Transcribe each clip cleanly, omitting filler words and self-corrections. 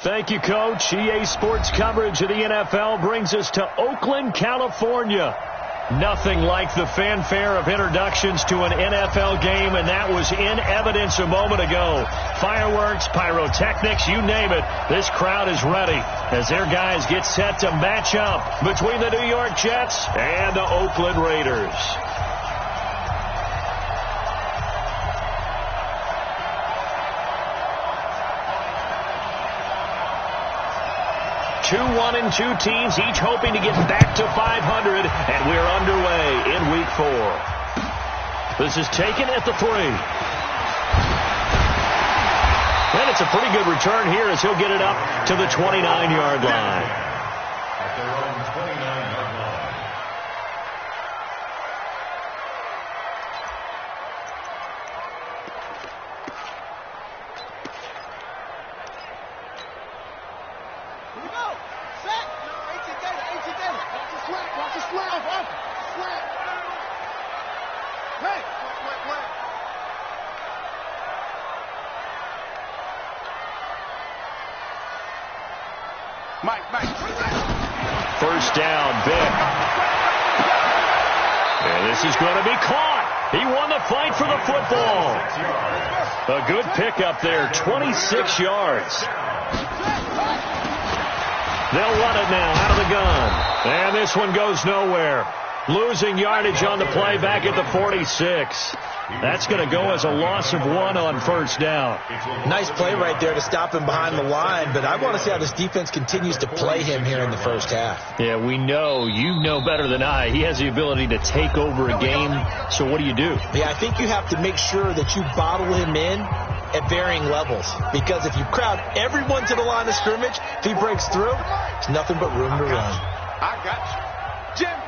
Thank you, Coach. EA Sports coverage of the NFL brings us to Oakland, California. Nothing like the fanfare of introductions to an NFL game, and that was in evidence a moment ago. Fireworks, pyrotechnics, you name it. This crowd is ready as their guys get set to match up between the New York Jets and the Oakland Raiders. 2-1-2 teams, each hoping to get back to 500, and we're underway in Week 4. This is taken at the 3. And it's a pretty good return here as he'll get it up to the 29-yard line. First down, Vic. And this is going to be caught. He won the fight for the football. A good pickup there, 26 yards. They'll run it now out of the gun. And this one goes nowhere. Losing yardage on the play back at the 46. That's going to go as a loss of 1 on first down. Nice play right there to stop him behind the line, but I want to see how this defense continues to play him here in the first half. Yeah, we know, you know better than I, he has the ability to take over a game. So what do you do? Yeah, I think you have to make sure that you bottle him in at varying levels, because if you crowd everyone to the line of scrimmage, if he breaks through, there's nothing but room to run. I got you. Jim.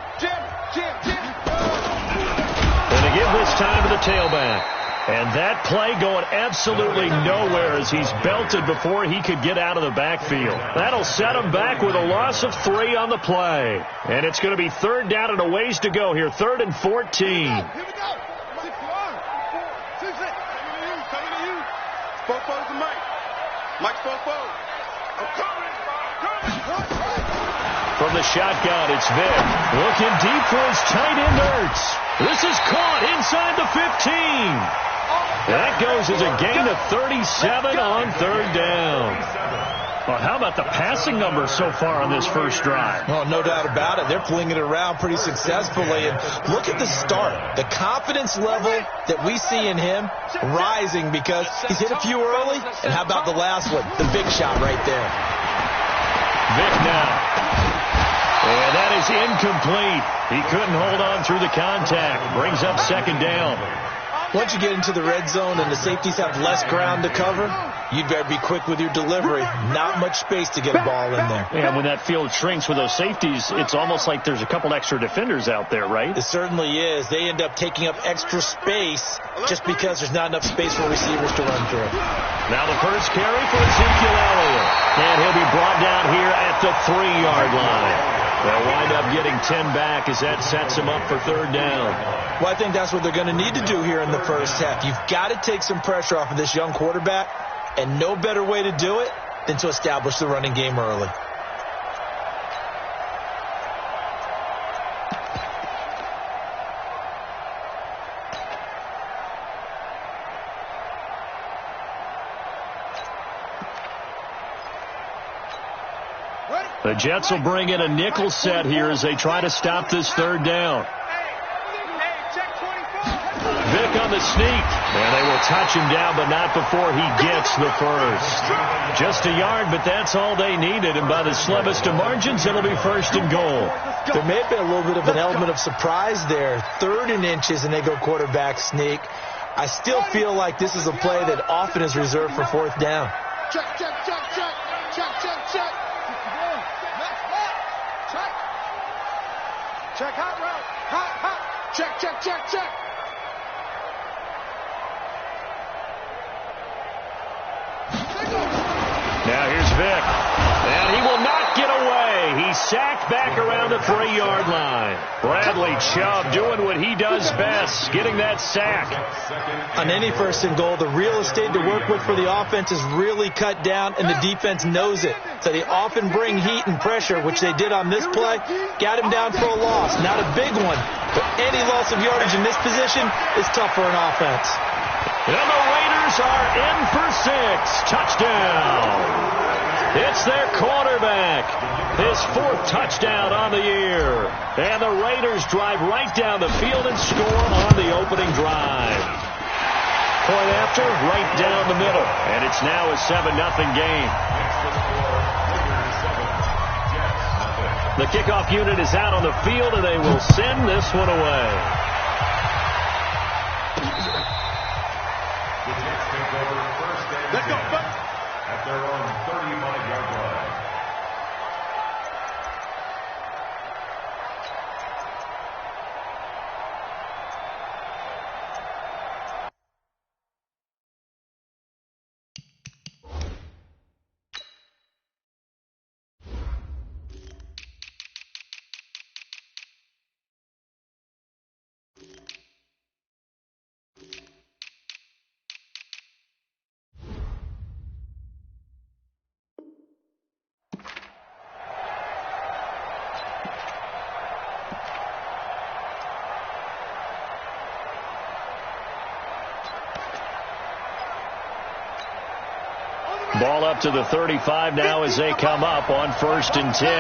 And they give this time to the tailback. And that play going absolutely nowhere as he's belted before he could get out of the backfield. That'll set him back with a loss of 3 on the play. And it's going to be third down and a ways to go here. 3rd and 14. Here we go. 6-1. 6-6. Coming to you. Fofo's the Mike. Mike's Fofo. I'm coming. From the shotgun, it's Vic. Looking deep for his tight end, Ertz. This is caught inside the 15. That goes as a gain of 37 on third down. Well, how about the passing numbers so far on this first drive? Oh, no doubt about it. They're flinging it around pretty successfully. And look at the start. The confidence level that we see in him rising because he's hit a few early. And how about the last one? The big shot right there. Vic now. And that is incomplete. He couldn't hold on through the contact. Brings up second down. Once you get into the red zone and the safeties have less ground to cover, you'd better be quick with your delivery. Not much space to get a ball in there. Yeah, when that field shrinks with those safeties, it's almost like there's a couple extra defenders out there, right? It certainly is. They end up taking up extra space just because there's not enough space for receivers to run through. Now the first carry for Ezekiel Elliott. And he'll be brought down here at the 3-yard line. They'll wind up getting 10 back as that sets them up for third down. Well, I think that's what they're going to need to do here in the first half. You've got to take some pressure off of this young quarterback, and no better way to do it than to establish the running game early. The Jets will bring in a nickel set here as they try to stop this third down. Vic on the sneak. And they will touch him down, but not before he gets the first. Just a yard, but that's all they needed. And by the slimmest of margins, it'll be first and goal. There may have been a little bit of an element of surprise there. 3rd and inches, and they go quarterback sneak. I still feel like this is a play that often is reserved for 4th down. Check. Check, hot route. Hot. Check. Now here's Vic. And he will not get away. He sack back around the 3-yard line. Bradley Chubb doing what he does best, getting that sack. On any first and goal, the real estate to work with for the offense is really cut down, and the defense knows it. So they often bring heat and pressure, which they did on this play. Got him down for a loss. Not a big one, but any loss of yardage in this position is tough for an offense. And the Raiders are in for 6. Touchdown. It's their quarterback. His 4th touchdown on the year. And the Raiders drive right down the field and score on the opening drive. Point after, right down the middle. And it's now a 7-0 game. The kickoff unit is out on the field, and they will send this one away. Let's go. At their own 35-yard line. Ball up to the 35 now as they come up on 1st and 10.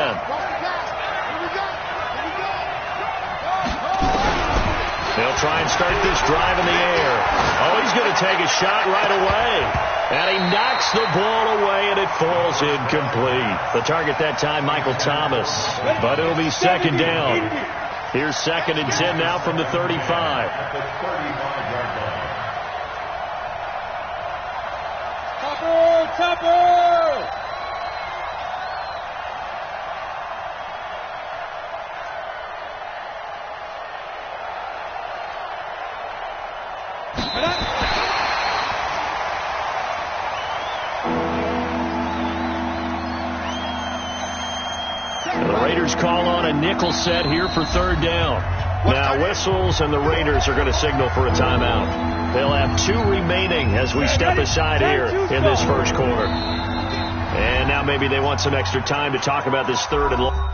They'll try and start this drive in the air. Oh, he's going to take a shot right away. And he knocks the ball away, and it falls incomplete. The target that time, Michael Thomas. But it'll be 2nd down. Here's 2nd and 10 now from the 35. At the 35-yard line. Topper! The Raiders call on a nickel set here for 3rd down. Now whistles, and the Raiders are going to signal for a timeout. They'll have 2 remaining as we step aside here in this first quarter. And now maybe they want some extra time to talk about this 3rd and long.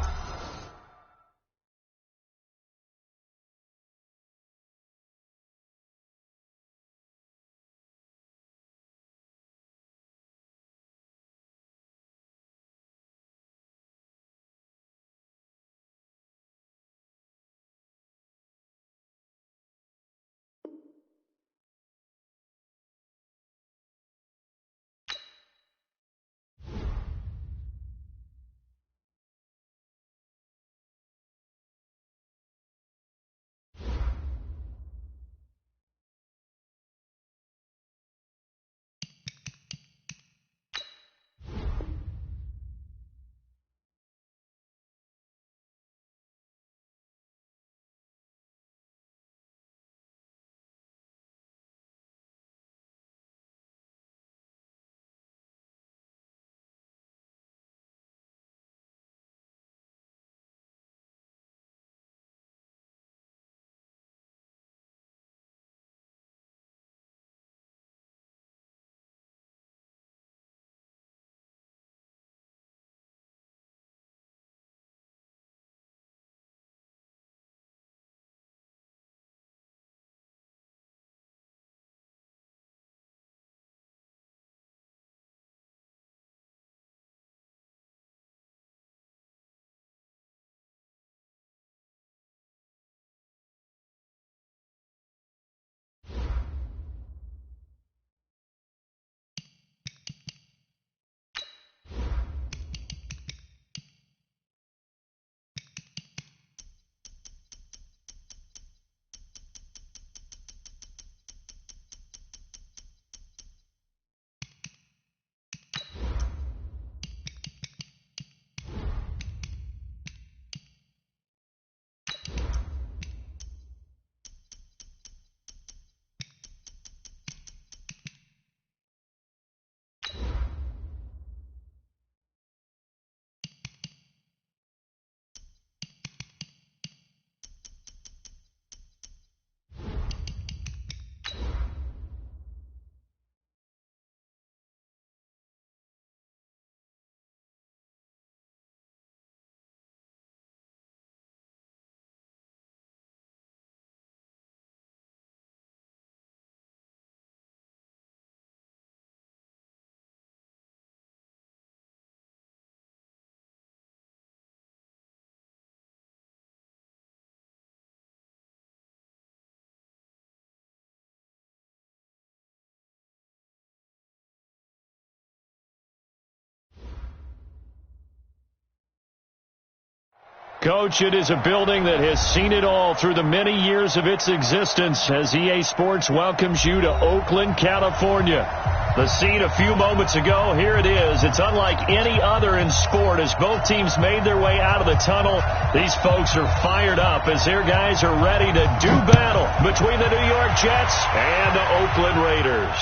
Coach, it is a building that has seen it all through the many years of its existence as EA Sports welcomes you to Oakland, California. The scene a few moments ago, here it is. It's unlike any other in sport as both teams made their way out of the tunnel. These folks are fired up as their guys are ready to do battle between the New York Jets and the Oakland Raiders.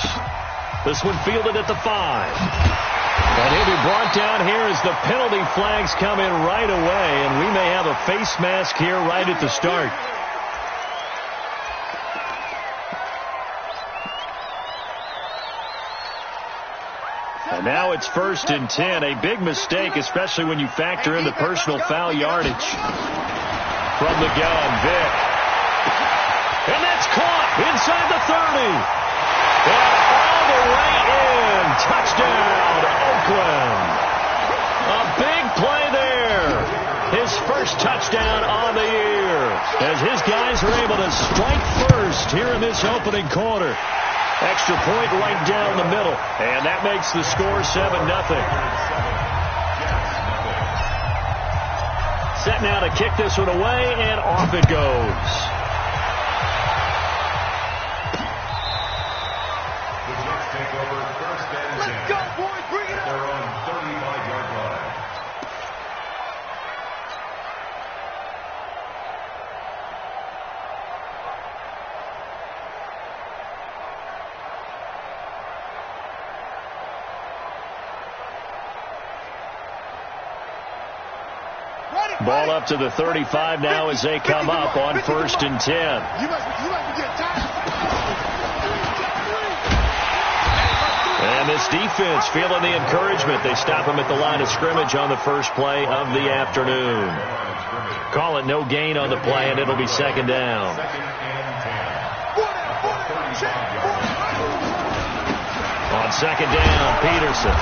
This one fielded at the 5. And he'll be brought down here as the penalty flags come in right away, and we may have a face mask here right at the start. And now it's 1st and 10. A big mistake, especially when you factor in the personal foul yardage. From the gun, Vic. And that's caught inside the 30. And all the way in. Touchdown, Oakland. A big play there. His first touchdown on the year. As his guys are able to strike first here in this opening quarter. Extra point right down the middle. And that makes the score 7-0. Set now to kick this one away, and off it goes. Let's go, boys. Bring it up. They're on 35-yard line. Ball up to the 35 now as they come up on 1st and 10. You must be getting tired. And this defense feeling the encouragement. They stop him at the line of scrimmage on the first play of the afternoon. Call it no gain on the play, and it'll be 2nd down. On 2nd down, Peterson.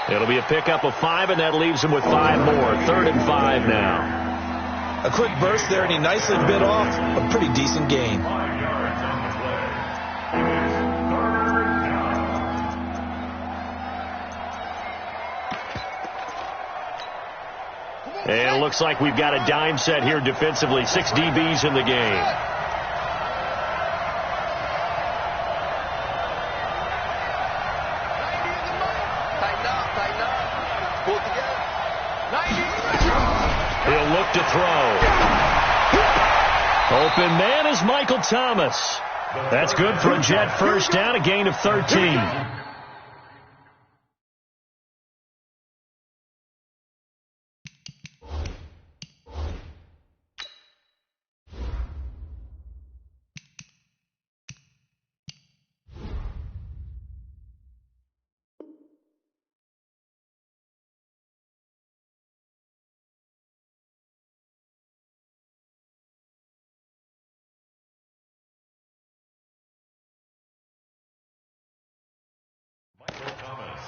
It'll be a pickup of 5, and that leaves him with 5 more. 3rd and 5 now. A quick burst there, and he nicely bit off a pretty decent gain. And it looks like we've got a dime set here defensively. 6 DBs in the game. He'll look to throw. Open man is Michael Thomas. That's good for a Jet first down, a gain of 13.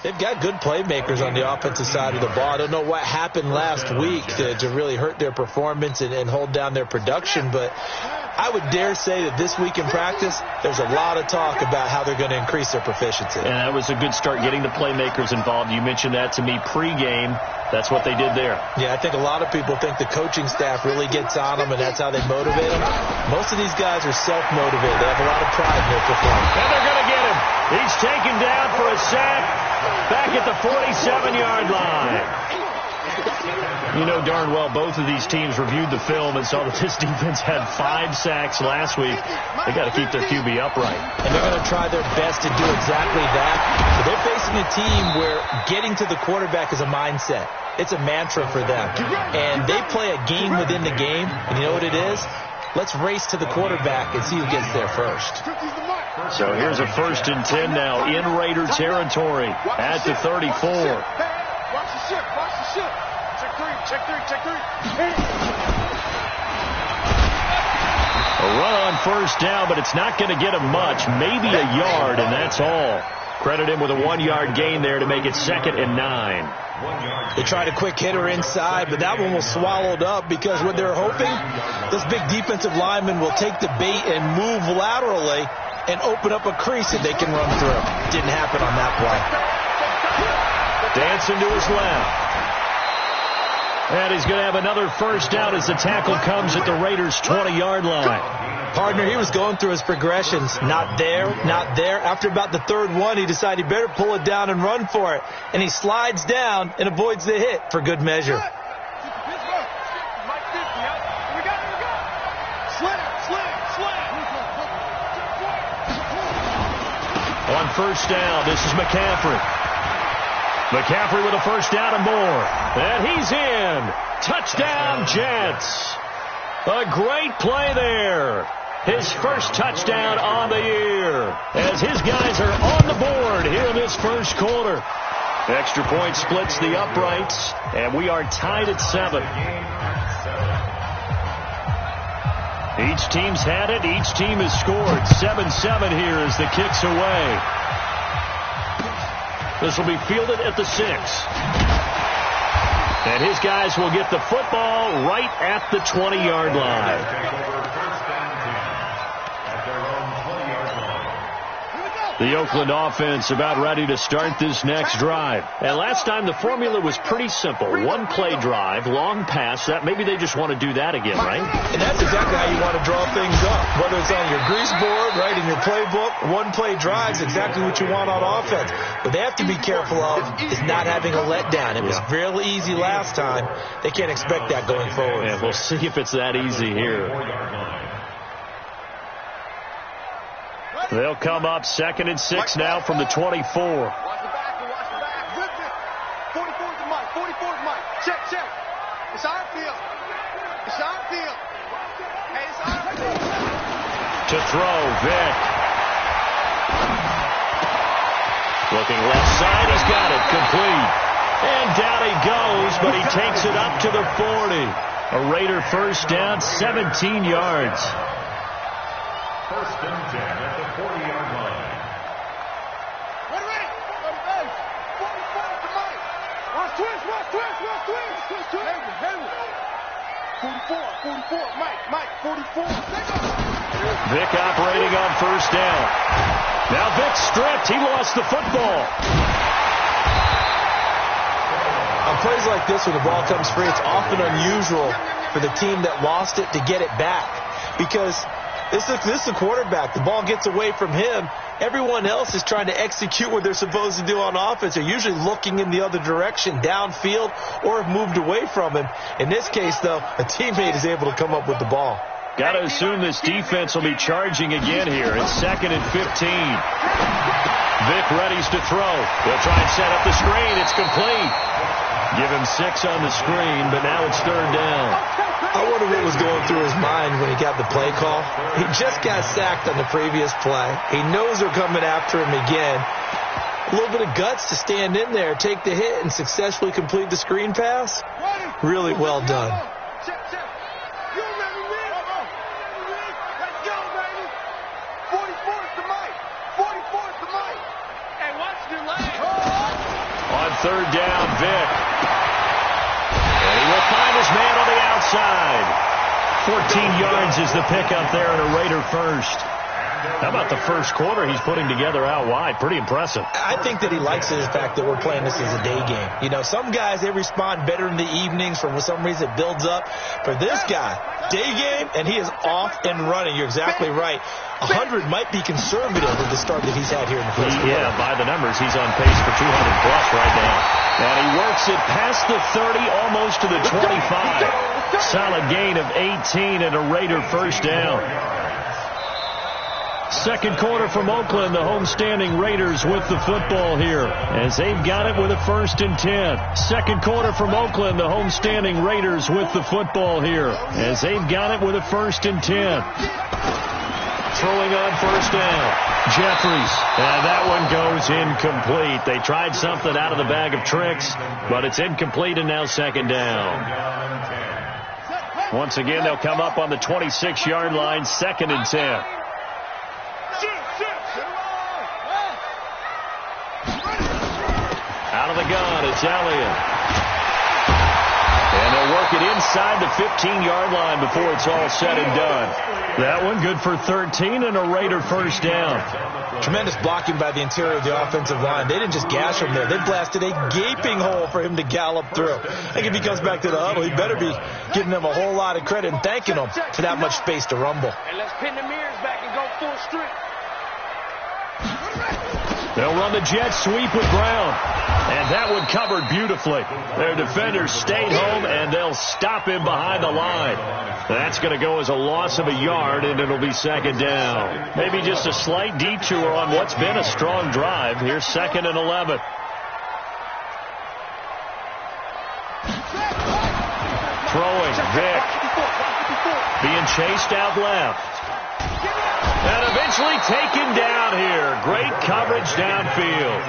They've got good playmakers on the offensive side of the ball. I don't know what happened last week to really hurt their performance and hold down their production, but I would dare say that this week in practice, there's a lot of talk about how they're going to increase their proficiency. And that was a good start, getting the playmakers involved. You mentioned that to me pregame. That's what they did there. Yeah, I think a lot of people think the coaching staff really gets on them, and that's how they motivate them. Most of these guys are self-motivated. They have a lot of pride in their performance. And they're going to get him. He's taken down for a sack back at the 47-yard line. You know darn well both of these teams reviewed the film and saw that this defense had 5 sacks last week. They got to keep their QB upright. And they're going to try their best to do exactly that. But they're facing a team where getting to the quarterback is a mindset. It's a mantra for them. And they play a game within the game. And you know what it is? Let's race to the quarterback and see who gets there first. So here's a 1st and 10 now in Raider territory at the 34. Watch the ship. Watch the ship. Check three. A run on 1st down, but it's not going to get him much. Maybe a yard, and that's all. Credit him with a 1-yard gain there to make it 2nd and 9. They tried a quick hitter inside, but that one was swallowed up because what they're hoping, this big defensive lineman will take the bait and move laterally and open up a crease that they can run through. Didn't happen on that play. Dancing to his left. And he's going to have another first down as the tackle comes at the Raiders' 20-yard line. Partner, he was going through his progressions. Not there, not there. After about the third one, he decided he better pull it down and run for it. And he slides down and avoids the hit for good measure. On first down, this is McCaffrey. McCaffrey with a first down and more. And he's in. Touchdown, Jets. A great play there. His first touchdown on the year. As his guys are on the board here in this first quarter. Extra point splits the uprights. And we are tied at 7. Each team's had it. Each team has scored. 7-7 here as the kick's away. This will be fielded at the 6. And his guys will get the football right at the 20-yard line. The Oakland offense about ready to start this next drive. And last time the formula was pretty simple. One play drive, long pass. That maybe they just want to do that again, right? And that's exactly how you want to draw things up. Whether it's on your grease board, right, in your playbook, one play drive is exactly what you want on offense. What they have to be careful of is not having a letdown. It was really easy last time. They can't expect that going forward. And we'll see if it's that easy here. They'll come up 2nd and 6 now from the 24. Watch the back. 44's the mic. 44's the mic. Check. It's our field. Hey, it's our field. To throw, Vic. Looking left side, he's got it, complete. And down he goes, but he takes it up to the 40. A Raider first down, 17 yards. First and 10 at the 40-yard line. Ready. 44's the mic. Watch twist. 44, Mike, 44. Vic operating on first down. Now Vic stripped. He lost the football. On plays like this where the ball comes free, it's often unusual for the team that lost it to get it back. Because this is the quarterback. The ball gets away from him. Everyone else is trying to execute what they're supposed to do on offense. They're usually looking in the other direction, downfield, or have moved away from him. In this case, though, a teammate is able to come up with the ball. Got to assume this defense will be charging again here. It's 2nd and 15. Vic readies to throw. They'll try and set up the screen. It's complete. Give him 6 on the screen, but now it's 3rd down. I wonder what was going through his mind when he got the play call. He just got sacked on the previous play. He knows they're coming after him again. A little bit of guts to stand in there, take the hit, and successfully complete the screen pass. Really well done. Check. You remember me? Let's go, baby. 44's the mic. Hey, watch your leg. On 3rd down, Vic. And he will find his man on the outside. 14 yards is the pickup there and a Raider first. How about the first quarter he's putting together out wide? Pretty impressive. I think that he likes the fact that we're playing this as a day game. You know, some guys, they respond better in the evenings. For some reason, it builds up. For this guy, day game, and he is off and running. You're exactly right. 100 might be conservative with the start that he's had here in the first quarter. Yeah, by the numbers, he's on pace for 200-plus right now. And he works it past the 30, almost to the 25. Solid gain of 18 and a Raider first down. Second quarter from Oakland, the homestanding Raiders with the football here as they've got it with a 1st and 10. Second quarter from Oakland, the homestanding Raiders with the football here as they've got it with a 1st and 10. Throwing on first down, Jeffries, and that one goes incomplete. They tried something out of the bag of tricks, but it's incomplete and now 2nd down. Once again, they'll come up on the 26-yard line, 2nd and 10. Out of the gun, it's Elliott. And they'll work it inside the 15-yard line before it's all said and done. That one good for 13 and a Raider first down. Tremendous blocking by the interior of the offensive line. They didn't just gash him there. They blasted a gaping hole for him to gallop through. I think if he comes back to the huddle, he better be giving them a whole lot of credit and thanking them for that much space to rumble. And let's pin the mirrors back and go full strength. They'll run the jet sweep with Brown. And that one covered beautifully. Their defenders stayed home, and they'll stop him behind the line. That's going to go as a loss of a yard, and it'll be second down. Maybe just a slight detour on what's been a strong drive. Here's 2nd and 11. Throwing, Vick. Being chased out left. And eventually taken down here. Great coverage downfield.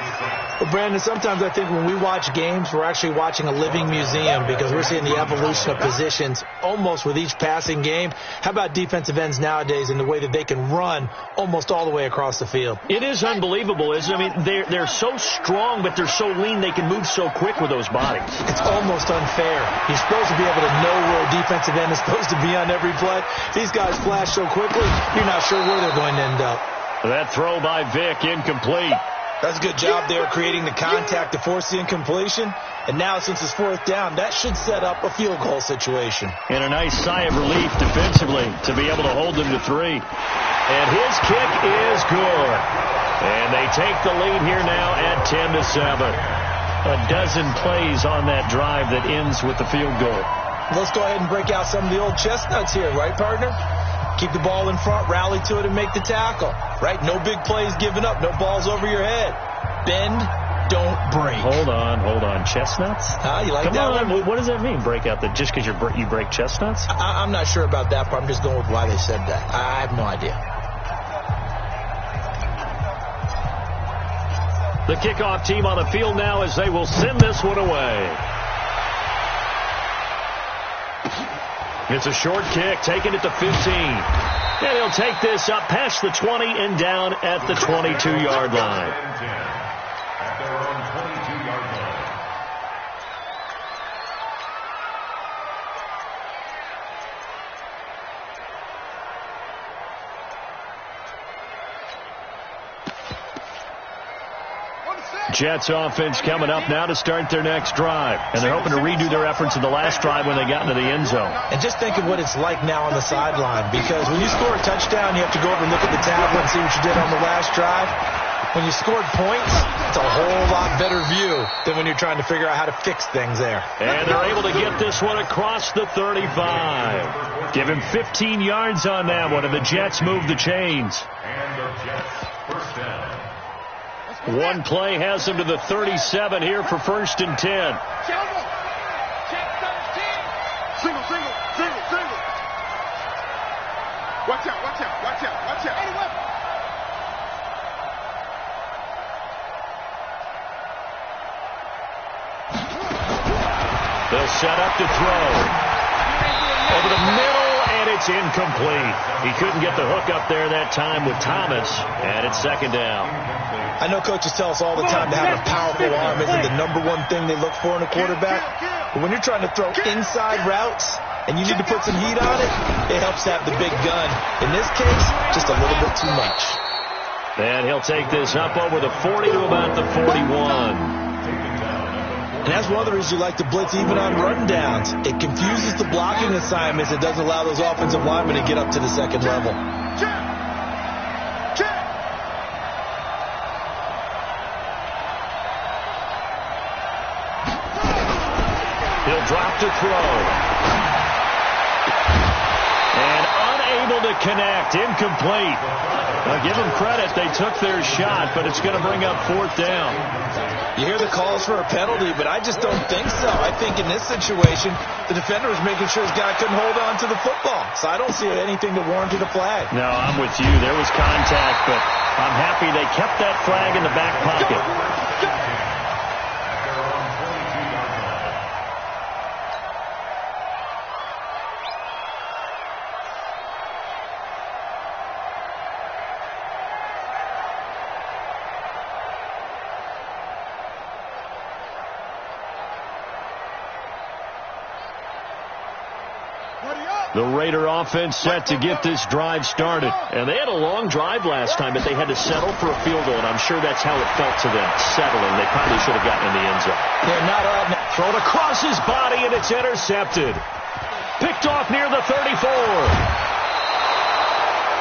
Well, Brandon, sometimes I think when we watch games, we're actually watching a living museum because we're seeing the evolution of positions almost with each passing game. How about defensive ends nowadays and the way that they can run almost all the way across the field? It is unbelievable, isn't it? I mean, they're so strong, but they're so lean they can move so quick with those bodies. It's almost unfair. You're supposed to be able to know where a defensive end is supposed to be on every play. These guys flash so quickly, you're not sure where they're going to end up. That throw by Vick, incomplete. That's a good job there creating the contact to force the incompletion. And now, since it's 4th down, that should set up a field goal situation. And a nice sigh of relief defensively to be able to hold them to 3. And his kick is good. And they take the lead here now at 10-7. A dozen plays on that drive that ends with the field goal. Let's go ahead and break out some of the old chestnuts here, right, partner? Keep the ball in front, rally to it, and make the tackle. Right? No big plays given up. No balls over your head. Bend, don't break. Hold on. Chestnuts? You like Come that on. one? What does that mean, break out? Just because you break chestnuts? I'm not sure about that, but I'm just going with why they said that. I have no idea. The kickoff team on the field now as they will send this one away. It's a short kick, taken at the 15. And he'll take this up past the 20 and down at the 22-yard line. At their own 22-yard line. Jets offense coming up now to start their next drive. And they're hoping to redo their efforts in the last drive when they got into the end zone. And just think of what it's like now on the sideline, because when you score a touchdown, you have to go over and look at the tablet and see what you did on the last drive. When you scored points, it's a whole lot better view than when you're trying to figure out how to fix things there. And they're able to get this one across the 35. Give him 15 yards on that one, and the Jets move the chains. And the Jets, first down. One play has them to the 37 here for 1st and 10. Single. Watch out. They'll set up to throw. Over the middle, and it's incomplete. He couldn't get the hook up there that time with Thomas, and it's 2nd down. I know coaches tell us all the time that having a powerful arm isn't the #1 thing they look for in a quarterback. But when you're trying to throw inside routes and you need to put some heat on it, it helps to have the big gun. In this case, just a little bit too much. And he'll take this up over the 40 to about the 41. And that's one of the reasons you like to blitz even on run downs. It confuses the blocking assignments. It doesn't allow those offensive linemen to get up to the second level. He'll drop to throw. And unable to connect. Incomplete. Now give them credit. They took their shot, but it's going to bring up 4th down. You hear the calls for a penalty, but I just don't think so. I think in this situation, the defender was making sure his guy couldn't hold on to the football. So I don't see anything that warranted a flag. No, I'm with you. There was contact, but I'm happy they kept that flag in the back pocket. Ready up. The Raider offense set to get this drive started. And they had a long drive last time, but they had to settle for a field goal, and I'm sure that's how it felt to them, settling. They probably should have gotten in the end zone. They're not up. Thrown across his body, and it's intercepted. Picked off near the 34.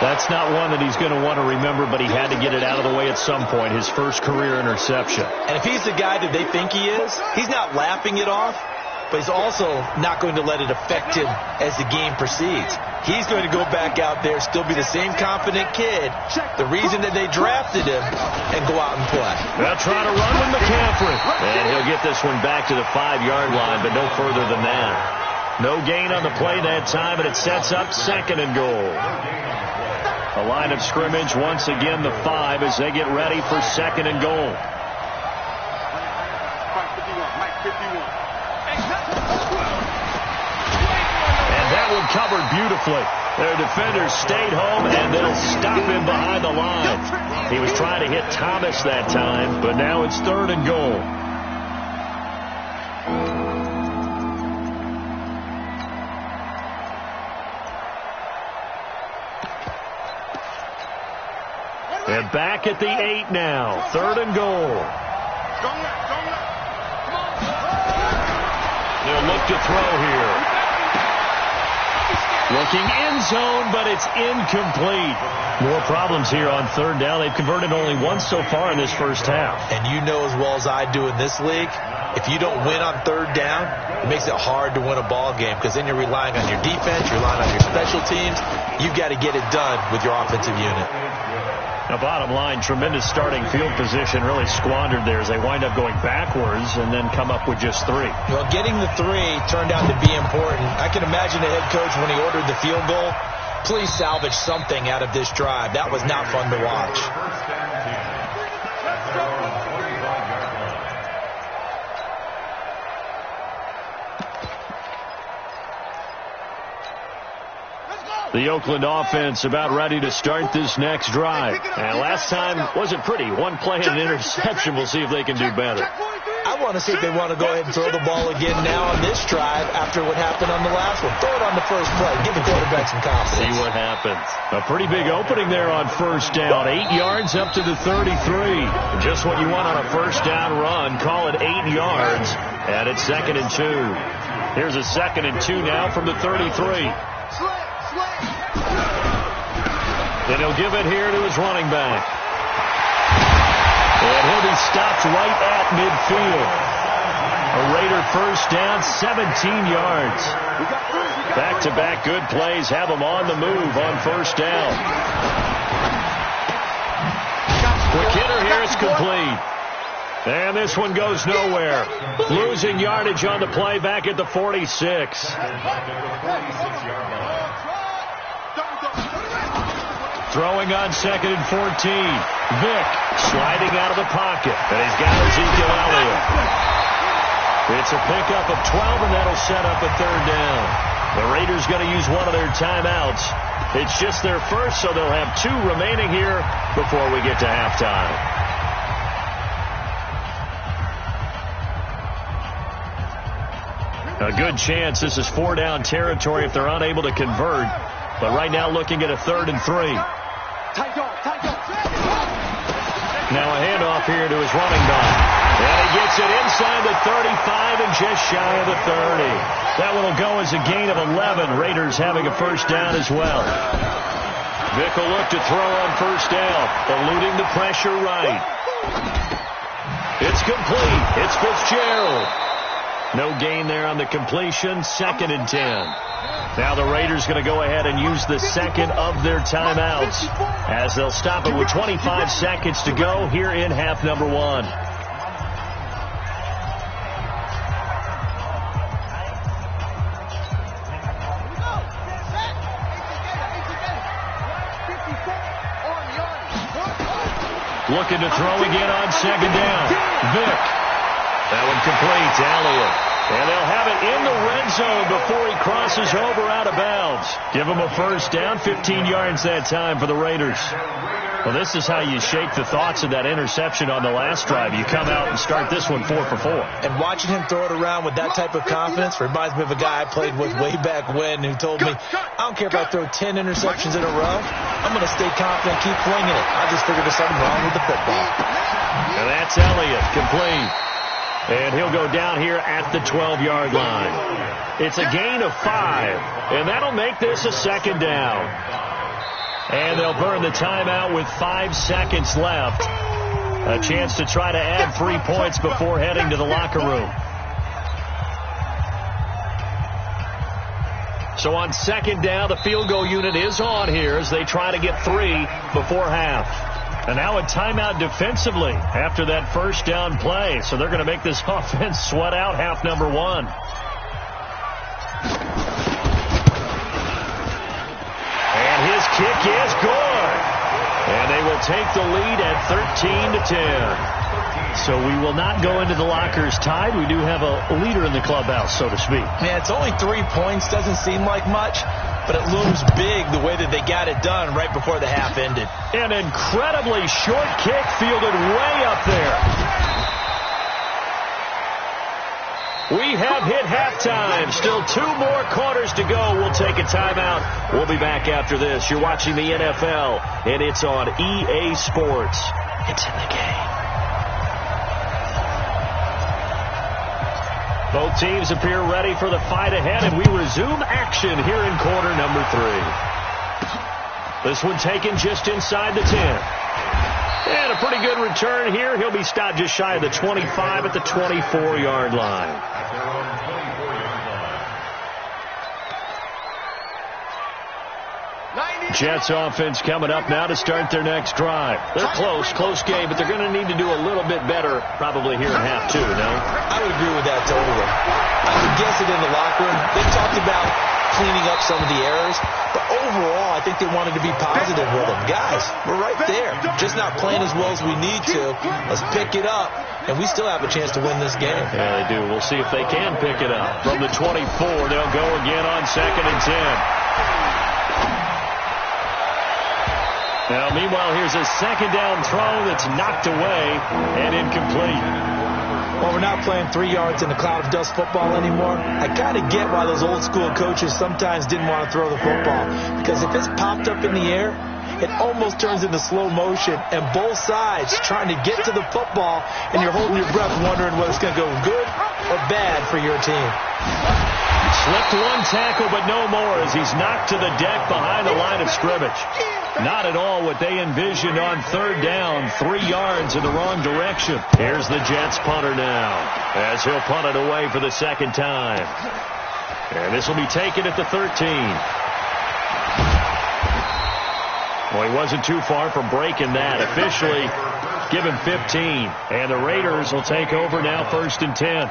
That's not one that he's going to want to remember, but he had to get it out of the way at some point, his first career interception. And if he's the guy that they think he is, he's not laughing it off, but he's also not going to let it affect him as the game proceeds. He's going to go back out there, still be the same confident kid, the reason that they drafted him, and go out and play. They'll try to run with McCaffrey. And he'll get this one back to the 5-yard line, but no further than that. No gain on the play that time, and it sets up second and goal. A line of scrimmage, once again the 5 as they get ready for second and goal. And that one covered beautifully. Their defenders stayed home, and they'll stop him behind the line. He was trying to hit Thomas that time, but now it's third and goal. And back at the 8 now. Third and goal. They'll look to throw here. Looking end zone, but it's incomplete. More problems here on third down. They've converted only once so far in this first half. And you know as well as I do in this league, if you don't win on third down, it makes it hard to win a ball game because then you're relying on your defense, you're relying on your special teams. You've got to get it done with your offensive unit. Now, bottom line, tremendous starting field position, really squandered there as they wind up going backwards and then come up with just 3. Well, getting the 3 turned out to be important. I can imagine the head coach when he ordered the field goal, please salvage something out of this drive. That was not fun to watch. The Oakland offense about ready to start this next drive. And last time wasn't pretty. One play and an interception. We'll see if they can do better. I want to see if they want to go ahead and throw the ball again now on this drive after what happened on the last one. Throw it on the first play. Give the quarterback some confidence. See what happens. A pretty big opening there on first down. 8 yards up to the 33. Just what you want on a first down run. Call it 8 yards. And it's second and 2. Here's a second and 2 now from the 33. And he'll give it here to his running back. And he'll be stopped right at midfield. A Raider first down, 17 yards. Back-to-back good plays have them on the move on first down. Quick hitter here, it's complete. And this one goes nowhere. Losing yardage on the play back at the 46. Throwing on second and 14. Vick sliding out of the pocket. And he's got Ezekiel Elliott. It's a pickup of 12, and that'll set up a third down. The Raiders going to use one of their timeouts. It's just their first, so they'll have 2 remaining here before we get to halftime. A good chance this is 4-down territory if they're unable to convert. But right now looking at a 3rd and 3. Now a handoff here to his running back. And he gets it inside the 35 and just shy of the 30. That one will go as a gain of 11. Raiders having a first down as well. Vick will look to throw on first down, eluding the pressure right. It's complete. It's Fitzgerald. No gain there on the completion. 2nd and 10. Now the Raiders going to go ahead and use the second of their timeouts as they'll stop it with 25 seconds to go here in half number 1. Looking to throw again on second down. Vick. That one complete to Elliott. And they'll have it in the red zone before he crosses over out of bounds. Give him a first down, 15 yards that time for the Raiders. Well, this is how you shake the thoughts of that interception on the last drive. You come out and start this one 4 for 4. And watching him throw it around with that type of confidence reminds me of a guy I played with way back when who told me, I don't care if I throw 10 interceptions in a row, I'm going to stay confident, keep flinging it. I just figured there's something wrong with the football. And that's Elliott, complete. And he'll go down here at the 12-yard line. It's a gain of 5, and that'll make this a second down. And they'll burn the timeout with 5 seconds left. A chance to try to add 3 points before heading to the locker room. So on second down, the field goal unit is on here as they try to get 3 before half. And now a timeout defensively after that first down play. So they're going to make this offense sweat out half number 1. And his kick is good. And they will take the lead at 13-10. So we will not go into the lockers tied. We do have a leader in the clubhouse, so to speak. Yeah, it's only 3 points. Doesn't seem like much. But it looms big the way that they got it done right before the half ended. An incredibly short kick fielded way up there. We have hit halftime. Still 2 more quarters to go. We'll take a timeout. We'll be back after this. You're watching the NFL, and it's on EA Sports. It's in the game. Both teams appear ready for the fight ahead, and we resume action here in quarter number 3. This one taken just inside the 10. And a pretty good return here. He'll be stopped just shy of the 25 at the 24-yard line. Jets offense coming up now to start their next drive. They're close game, but they're going to need to do a little bit better probably here in half 2, no? I would agree with that totally. I would guess it in the locker room. They talked about cleaning up some of the errors, but overall, I think they wanted to be positive with them. Guys, we're right there. Just not playing as well as we need to. Let's pick it up, and we still have a chance to win this game. Yeah, they do. We'll see if they can pick it up. From the 24, they'll go again on 2nd and 10. Now, meanwhile, here's a second down throw that's knocked away and incomplete. Well, we're not playing 3 yards in a cloud of dust football anymore. I kind of get why those old school coaches sometimes didn't want to throw the football. Because if it's popped up in the air, it almost turns into slow motion. And both sides trying to get to the football, and you're holding your breath wondering whether it's going to go good or bad for your team. Slipped one tackle, but no more as he's knocked to the deck behind the line of scrimmage. Not at all what they envisioned on 3rd down, 3 yards in the wrong direction. Here's the Jets punter now as he'll punt it away for the second time. And this will be taken at the 13. Well, he wasn't too far from breaking that. Officially given 15. And the Raiders will take over now 1st and 10.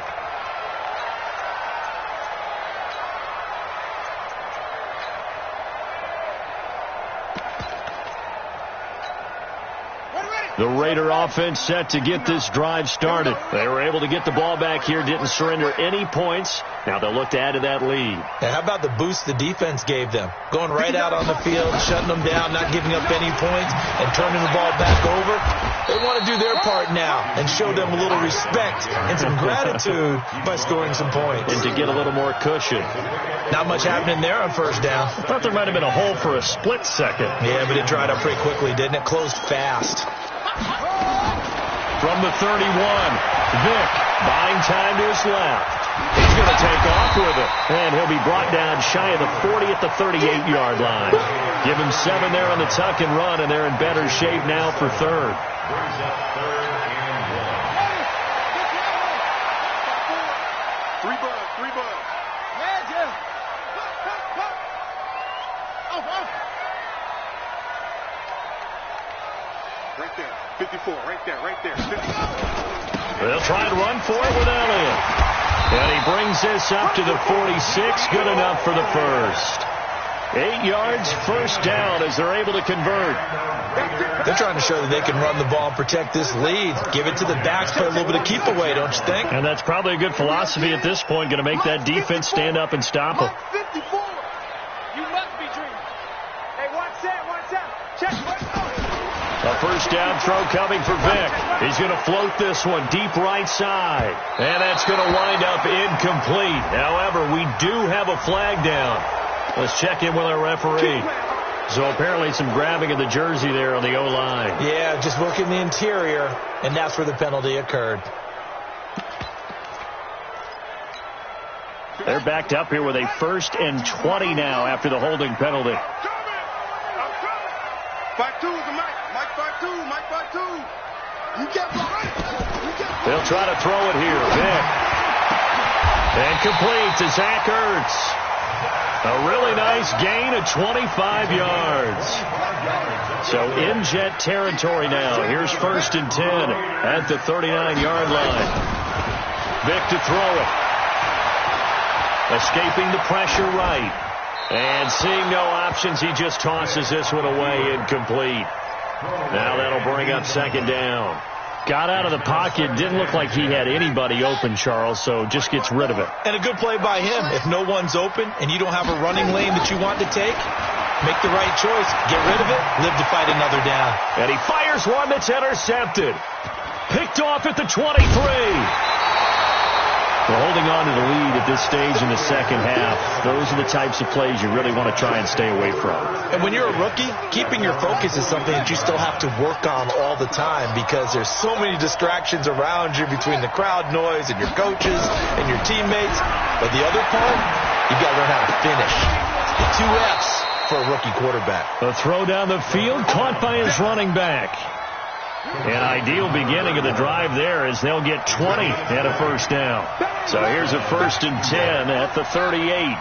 The Raider offense set to get this drive started. They were able to get the ball back here, didn't surrender any points. Now they'll look to add to that lead. And how about the boost the defense gave them? Going right out on the field, shutting them down, not giving up any points, and turning the ball back over. They want to do their part now and show them a little respect and some gratitude by scoring some points. And to get a little more cushion. Not much happening there on 1st down. I thought there might have been a hole for a split second. Yeah, but it dried up pretty quickly, didn't it? Closed fast. From the 31, Vick buying time to his left. He's going to take off with it, and he'll be brought down shy of the 40 at the 38-yard line. Give him 7 there on the tuck and run, and they're in better shape now for 3rd. Three bucks. Right there. 54. Right there. 54. They'll try and run for it with Elliott. And he brings this up to the 46. Good enough for the first. 8 yards, first down as they're able to convert. They're trying to show that they can run the ball and protect this lead. Give it to the backs, play a little bit of keep away, don't you think? And that's probably a good philosophy at this point, going to make that defense stand up and stop them. 54. You must be dreaming. Hey, watch that. Check. A first down throw coming for Vic. He's going to float this one deep right side. And that's going to wind up incomplete. However, we do have a flag down. Let's check in with our referee. So apparently some grabbing of the jersey there on the O-line. Yeah, just working the interior, and that's where the penalty occurred. They're backed up here with a 1st and 20 now after the holding penalty. 5-2 is the Mike. Mike 5-2. Mike 5-2. You get behind. They'll try to throw it here. Vic. And complete to Zach Ertz. A really nice gain of 25 yards. So in Jet territory now. Here's 1st and 10 at the 39-yard line. Vic to throw it. Escaping the pressure right. And seeing no options, he just tosses this one away incomplete. Now that'll bring up 2nd down. Got out of the pocket. Didn't look like he had anybody open, Charles, so just gets rid of it. And a good play by him. If no one's open and you don't have a running lane that you want to take, make the right choice. Get rid of it. Live to fight another down. And he fires one that's intercepted. Picked off at the 23. We're holding on to the lead at this stage in the second half. Those are the types of plays you really want to try and stay away from. And when you're a rookie, keeping your focus is something that you still have to work on all the time because there's so many distractions around you between the crowd noise and your coaches and your teammates. But the other part, you've got to learn how to finish. The 2 F's for a rookie quarterback. A throw down the field, caught by his running back. An ideal beginning of the drive there as they'll get 20 and a first down. So here's a 1st and 10 at the 38.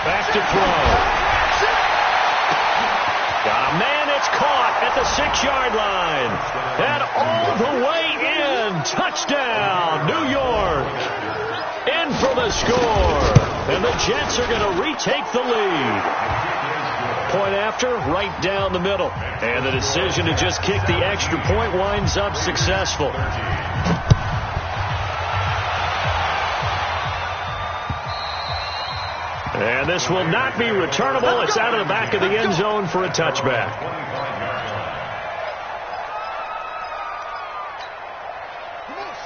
Back to throw. Got a man that's caught at the 6-yard line. And all the way in. Touchdown, New York. In for the score. And the Jets are going to retake the lead. Point after, right down the middle. And the decision to just kick the extra point winds up successful. And this will not be returnable. It's out of the back of the end zone for a touchback.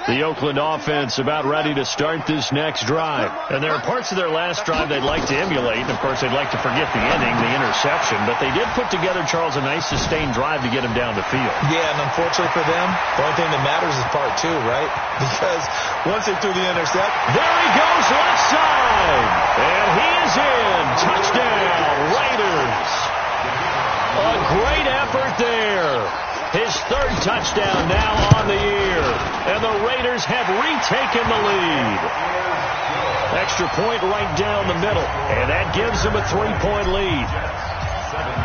The Oakland offense about ready to start this next drive. And there are parts of their last drive they'd like to emulate. And, of course, they'd like to forget the ending, the interception. But they did put together, Charles, a nice sustained drive to get him down the field. Yeah, and unfortunately for them, the only thing that matters is part 2, right? Because once they threw the intercept, there he goes left side. And he is in. Touchdown, Raiders. A great effort there. His 3rd touchdown now on the year. And the Raiders have retaken the lead. Extra point right down the middle. And that gives them a 3-point lead.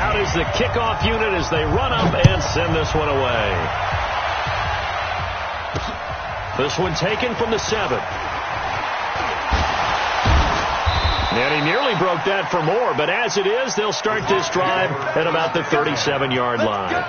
Out is the kickoff unit as they run up and send this one away. This one taken from the 7. And he nearly broke that for more. But as it is, they'll start this drive at about the 37-yard line.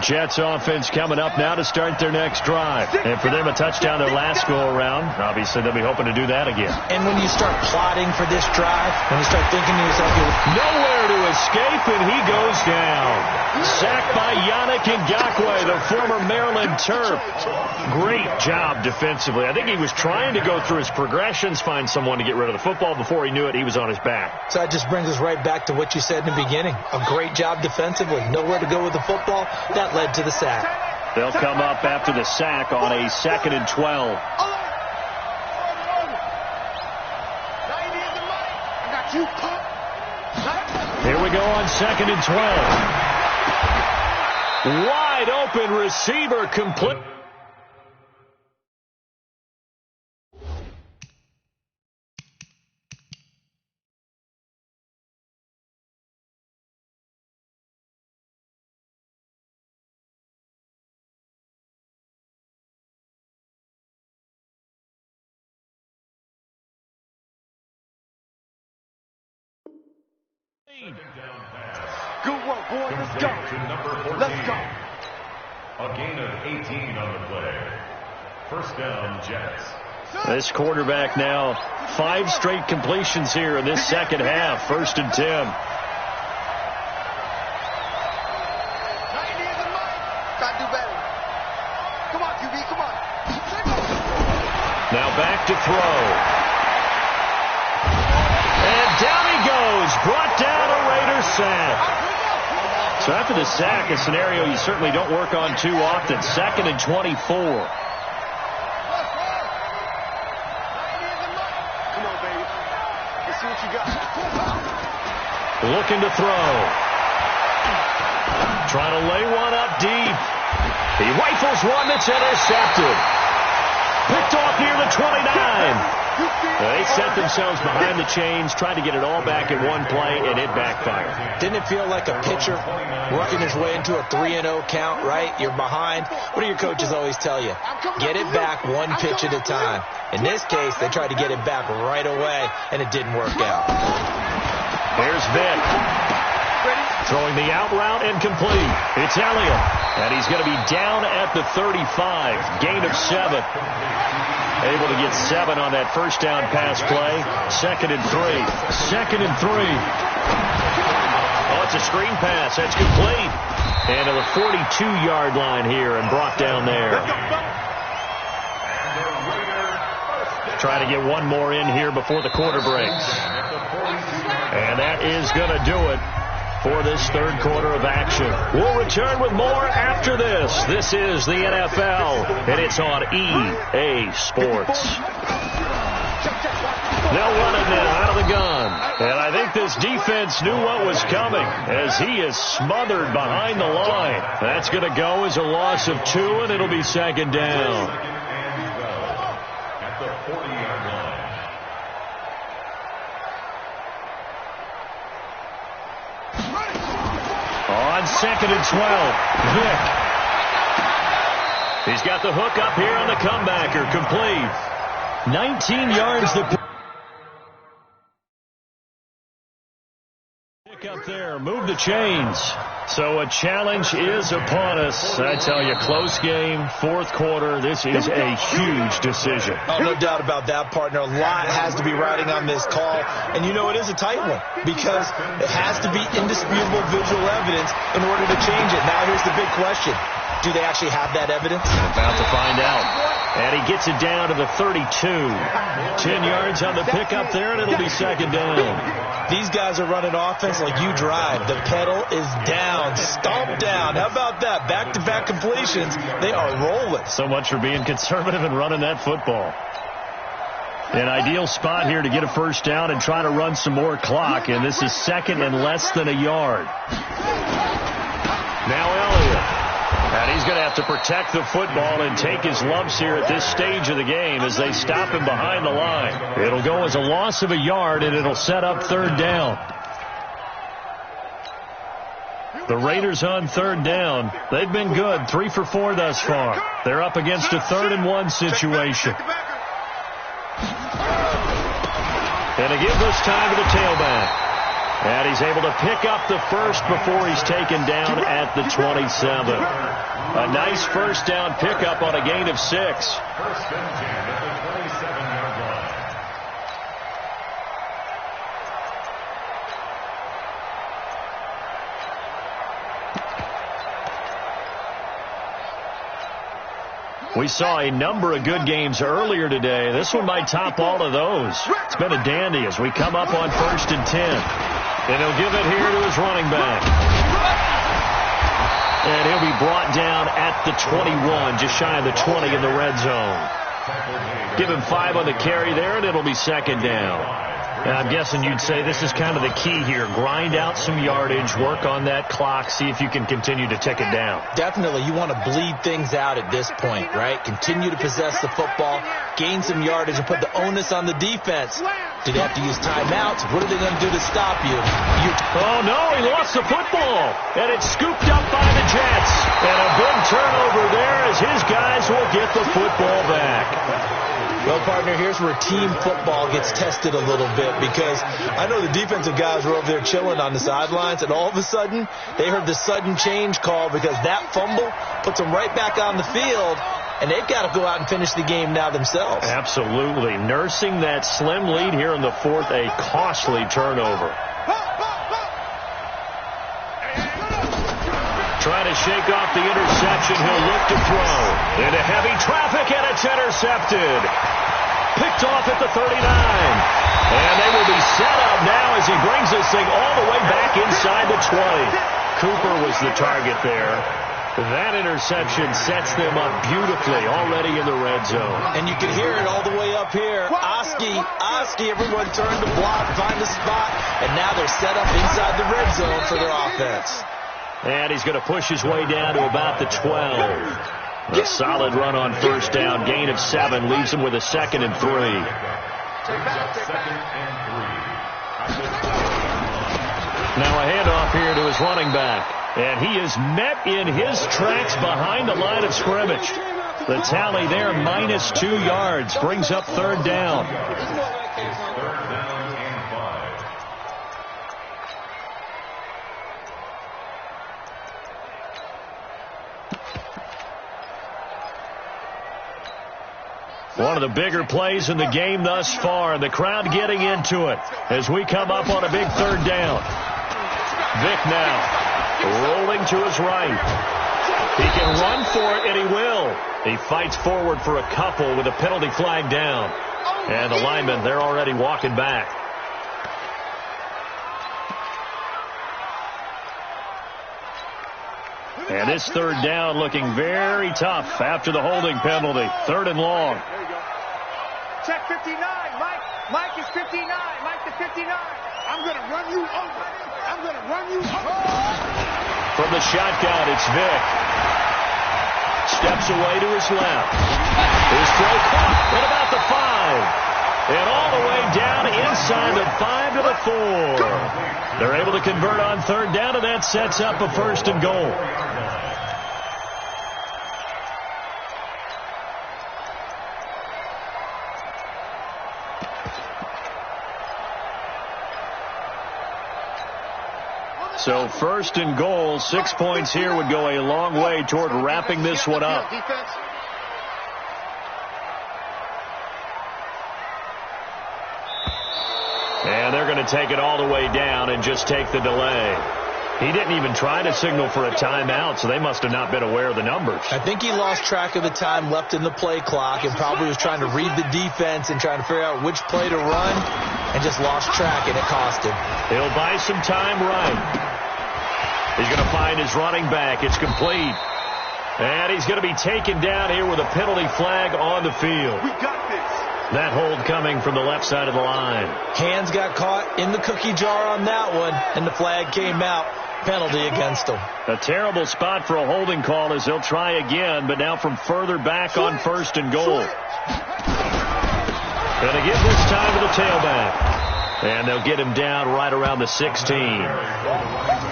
Jets offense coming up now to start their next drive. And for them, a touchdown their last go-around. Obviously, they'll be hoping to do that again. And when you start plotting for this drive, when you start thinking to yourself, nowhere to escape, and he goes down. Sacked by Yannick Ngakoue, the former Maryland Terp. Great job defensively. I think he was trying to go through his progressions, find someone to get rid of the football. Before he knew it, he was on his back. So that just brings us right back to what you said in the beginning. A great job defensively. Nowhere to go with the football. That led to the sack. They'll come up after the sack on a 2nd and 12. Here we go on 2nd and 12. Wide open receiver complete. Good work, boy. Let's go. Let's go. A gain of 18 on the play. First down, Jets. This quarterback now 5 straight completions here in this second half. 1st and 10. Gotta do better. Come on, QB, come on. Now back to throw. And down he goes. Brought down a Raider sack. So after the sack, a scenario you certainly don't work on too often. 2nd and 24. Looking to throw. Trying to lay one up deep. He rifles one that's intercepted. Picked off near the 29. They set themselves behind the chains, trying to get it all back in one play, and it backfired. Didn't it feel like a pitcher working his way into a 3-0 count, right? You're behind. What do your coaches always tell you? Get it back one pitch at a time. In this case, they tried to get it back right away, and it didn't work out. Here's Vick. Throwing the out route incomplete. It's Elliott. And he's going to be down at the 35. Gain of 7. Able to get 7 on that first down pass play. 2nd and 3. 2nd and 3. Oh, it's a screen pass. That's complete. And to the 42-yard line here and brought down there. Try to get one more in here before the quarter breaks. And that is going to do it for this third quarter of action. We'll return with more after this. This is the NFL, and it's on EA Sports. They'll run it now out of the gun. And I think this defense knew what was coming as he is smothered behind the line. That's going to go as a loss of 2, and it'll be 2nd down. At the 40-yard line. On 2nd and 12, Vick. He's got the hook up here on the comebacker, complete. 19 yards to pick up there, move the chains. So a challenge is upon us. I tell you, close game, 4th quarter. This is a huge decision. Oh, no doubt about that, partner. A lot has to be riding on this call. And you know it is a tight one because it has to be indisputable visual evidence in order to change it. Now here's the big question. Do they actually have that evidence? About to find out. And he gets it down to the 32. 10 yards on the pickup there, and it'll be 2nd down. These guys are running offense like you drive. The pedal is down, stomped down. How about that? Back-to-back completions. They are rolling. So much for being conservative and running that football. An ideal spot here to get a first down and try to run some more clock, and this is 2nd and less than a yard. Now Elliott. And he's going to have to protect the football and take his lumps here at this stage of the game as they stop him behind the line. It'll go as a loss of a yard, and it'll set up 3rd down. The Raiders on 3rd down. They've been good, 3 for 4 thus far. They're up against a 3rd and 1 situation. And they give this time to the tailback. And he's able to pick up the first before he's taken down at the 27. A nice first down pickup on a gain of 6. 1st and 10 at the 27-yard line. We saw a number of good games earlier today. This one might top all of those. It's been a dandy as we come up on 1st and 10. And he'll give it here to his running back. And he'll be brought down at the 21, just shy of the 20 in the red zone. Give him 5 on the carry there, and it'll be 2nd down. And I'm guessing you'd say this is kind of the key here. Grind out some yardage, work on that clock, see if you can continue to tick it down. Definitely. You want to bleed things out at this point, right? Continue to possess the football, gain some yardage, and put the onus on the defense. Do they have to use timeouts? What are they going to do to stop you? Oh, no, he lost the football. And it's scooped up by the Jets. And a big turnover there as his guys will get the football back. Well, partner, here's where team football gets tested a little bit, because I know the defensive guys were over there chilling on the sidelines, and all of a sudden they heard the sudden change call because that fumble puts them right back on the field, and they've got to go out and finish the game now themselves. Absolutely. Nursing that slim lead here in the fourth, a costly turnover. Trying to shake off the interception. He'll look to throw. Into heavy traffic, and it's intercepted. Picked off at the 39. And they will be set up now as he brings this thing all the way back inside the 20. Cooper was the target there. That interception sets them up beautifully already in the red zone. And you can hear it all the way up here. Oski, everyone turned to block, find a spot, and now they're set up inside the red zone for their offense. And he's going to push his way down to about the 12. A solid run on first down. Gain of 7 leaves him with a 2nd and 3. Now a handoff here to his running back. And he is met in his tracks behind the line of scrimmage. The tally there, -2 yards. Brings up 3rd down. One of the bigger plays in the game thus far, and the crowd getting into it as we come up on a big 3rd down. Vick now rolling to his right. He can run for it, and he will. He fights forward for a couple with a penalty flag down. And the linemen, they're already walking back. And this 3rd down looking very tough after the holding penalty. 3rd and long. Check 59. Mike is 59. Mike to 59. I'm going to run you over. I'm going to run you over. From the shotgun, it's Vick. Steps away to his left. His throw caught at about the 5. And all the way down inside the 5 to the 4. They're able to convert on 3rd down, and that sets up a 1st and goal. So 1st and goal, 6 points here would go a long way toward wrapping this one up. And they're going to take it all the way down and just take the delay. He didn't even try to signal for a timeout, so they must have not been aware of the numbers. I think he lost track of the time left in the play clock and probably was trying to read the defense and trying to figure out which play to run, and just lost track, and it cost him. He'll buy some time right. He's going to find his running back. It's complete. And he's going to be taken down here with a penalty flag on the field. We got this. That hold coming from the left side of the line. Hands got caught in the cookie jar on that one, and the flag came out. Penalty against him. A terrible spot for a holding call as they'll try again, but now from further back on 1st and goal. Going to give this time to the tailback. And they'll get him down right around the 16.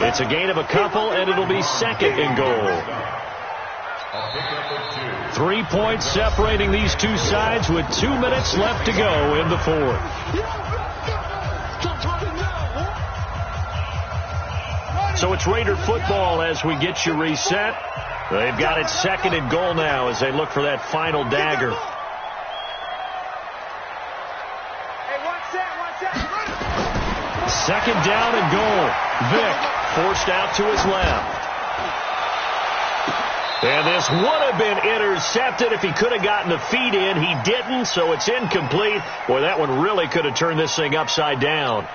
It's a gain of a couple, and it'll be 2nd and goal. 3 points separating these two sides with 2 minutes left to go in the 4th. So it's Raider football as we get you reset. They've got it 2nd and goal now as they look for that final dagger. Second down and goal. Vick forced out to his left. And this would have been intercepted if he could have gotten the feet in. He didn't, so it's incomplete. Boy, that one really could have turned this thing upside down.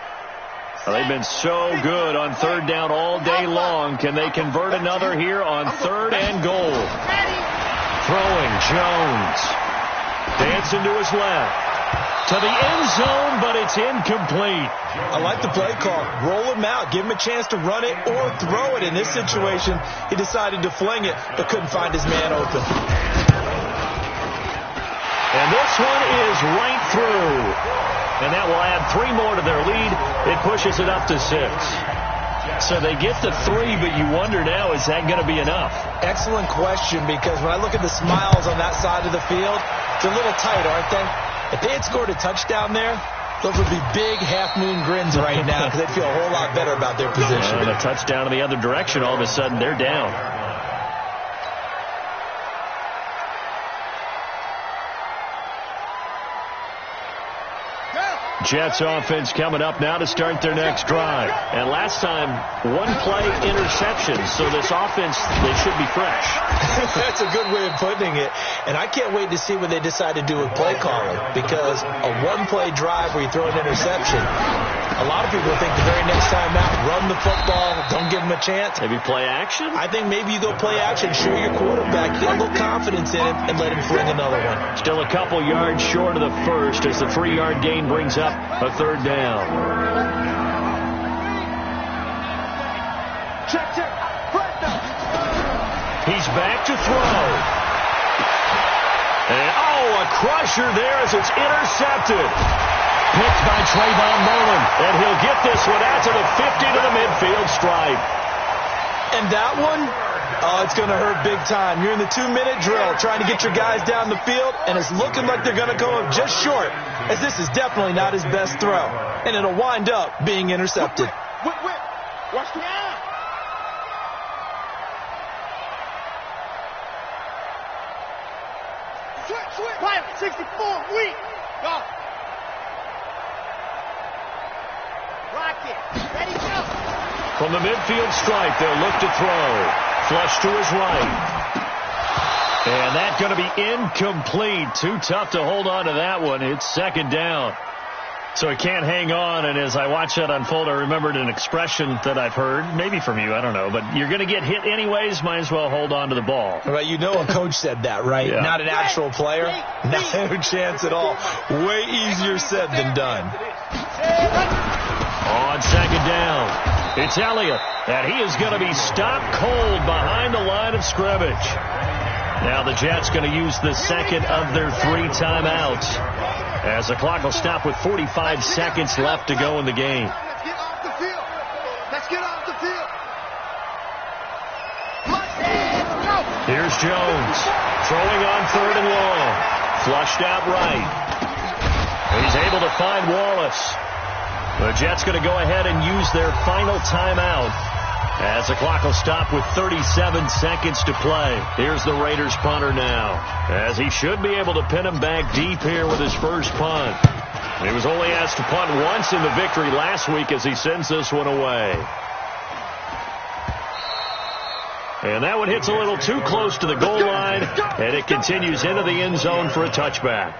Well, they've been so good on 3rd down all day long. Can they convert another here on 3rd and goal? Throwing Jones. Dancing to his left. To the end zone, but it's incomplete. I like the play call. Roll him out. Give him a chance to run it or throw it. In this situation, he decided to fling it, but couldn't find his man open. And this one is right through. And that will add 3 more to their lead. It pushes it up to 6. So they get the 3, but you wonder now, is that going to be enough? Excellent question, because when I look at the smiles on that side of the field, it's a little tight, aren't they? If they had scored a touchdown there, those would be big half-moon grins right now because they'd feel a whole lot better about their position. And a touchdown in the other direction, all of a sudden they're down. Jets offense coming up now to start their next drive. And last time, one-play interception. So this offense, they should be fresh. That's a good way of putting it. And I can't wait to see what they decide to do with play calling. Because a one-play drive where you throw an interception, a lot of people think the very next time out, run the football, don't give them a chance. Maybe play action? I think maybe you go play action, show your quarterback, get a little confidence in him, and let him fling another one. Still a couple yards short of the first as the 3-yard gain brings up a third down. He's back to throw. And, a crusher there as it's intercepted. Picked by Trayvon Mullen. And he'll get this one out to the 50 to the midfield stripe. And that one, it's going to hurt big time. You're in the 2-minute drill trying to get your guys down the field, and it's looking like they're going to come up just short, as this is definitely not his best throw. And it'll wind up being intercepted. Watch the eye. Switch. Quiet, 64, weak. Go. Rock it. Ready, go. From the midfield stripe, they'll look to throw. Flush to his right. And that's going to be incomplete. Too tough to hold on to that one. It's second down. So he can't hang on. And as I watch that unfold, I remembered an expression that I've heard, maybe from you, I don't know. But you're going to get hit anyways, might as well hold on to the ball. Right, you know a coach said that, right? Yeah. Not an actual player. No chance at all. Way easier said than done. On second down. It's Elliott, and he is going to be stopped cold behind the line of scrimmage. Now the Jets going to use the second of their 3 timeouts as the clock will stop with 45 seconds left to go in the game. Let's get off the field. Let's get off the field. Here's Jones, throwing on 3rd and long. Flushed out right. He's able to find Wallace. The Jets going to go ahead and use their final timeout as the clock will stop with 37 seconds to play. Here's the Raiders punter now, as he should be able to pin him back deep here with his first punt. He was only asked to punt once in the victory last week as he sends this one away. And that one hits a little too close to the goal line, and it continues into the end zone for a touchback.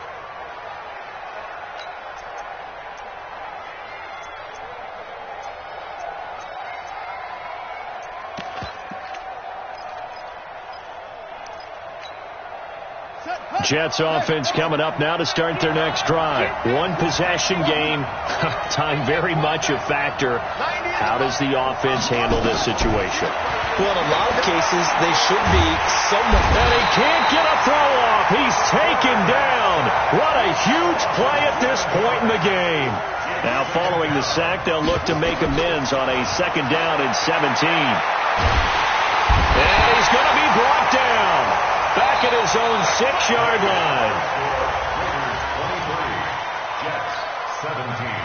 Jets offense coming up now to start their next drive. 1-possession game. Time very much a factor. How does the offense handle this situation? Well, in a lot of cases, they should be somewhat. And he can't get a throw off. He's taken down. What a huge play at this point in the game. Now, following the sack, they'll look to make amends on a second down and 17. And he's going to be brought down. Back at his own 6-yard line. Jets 17.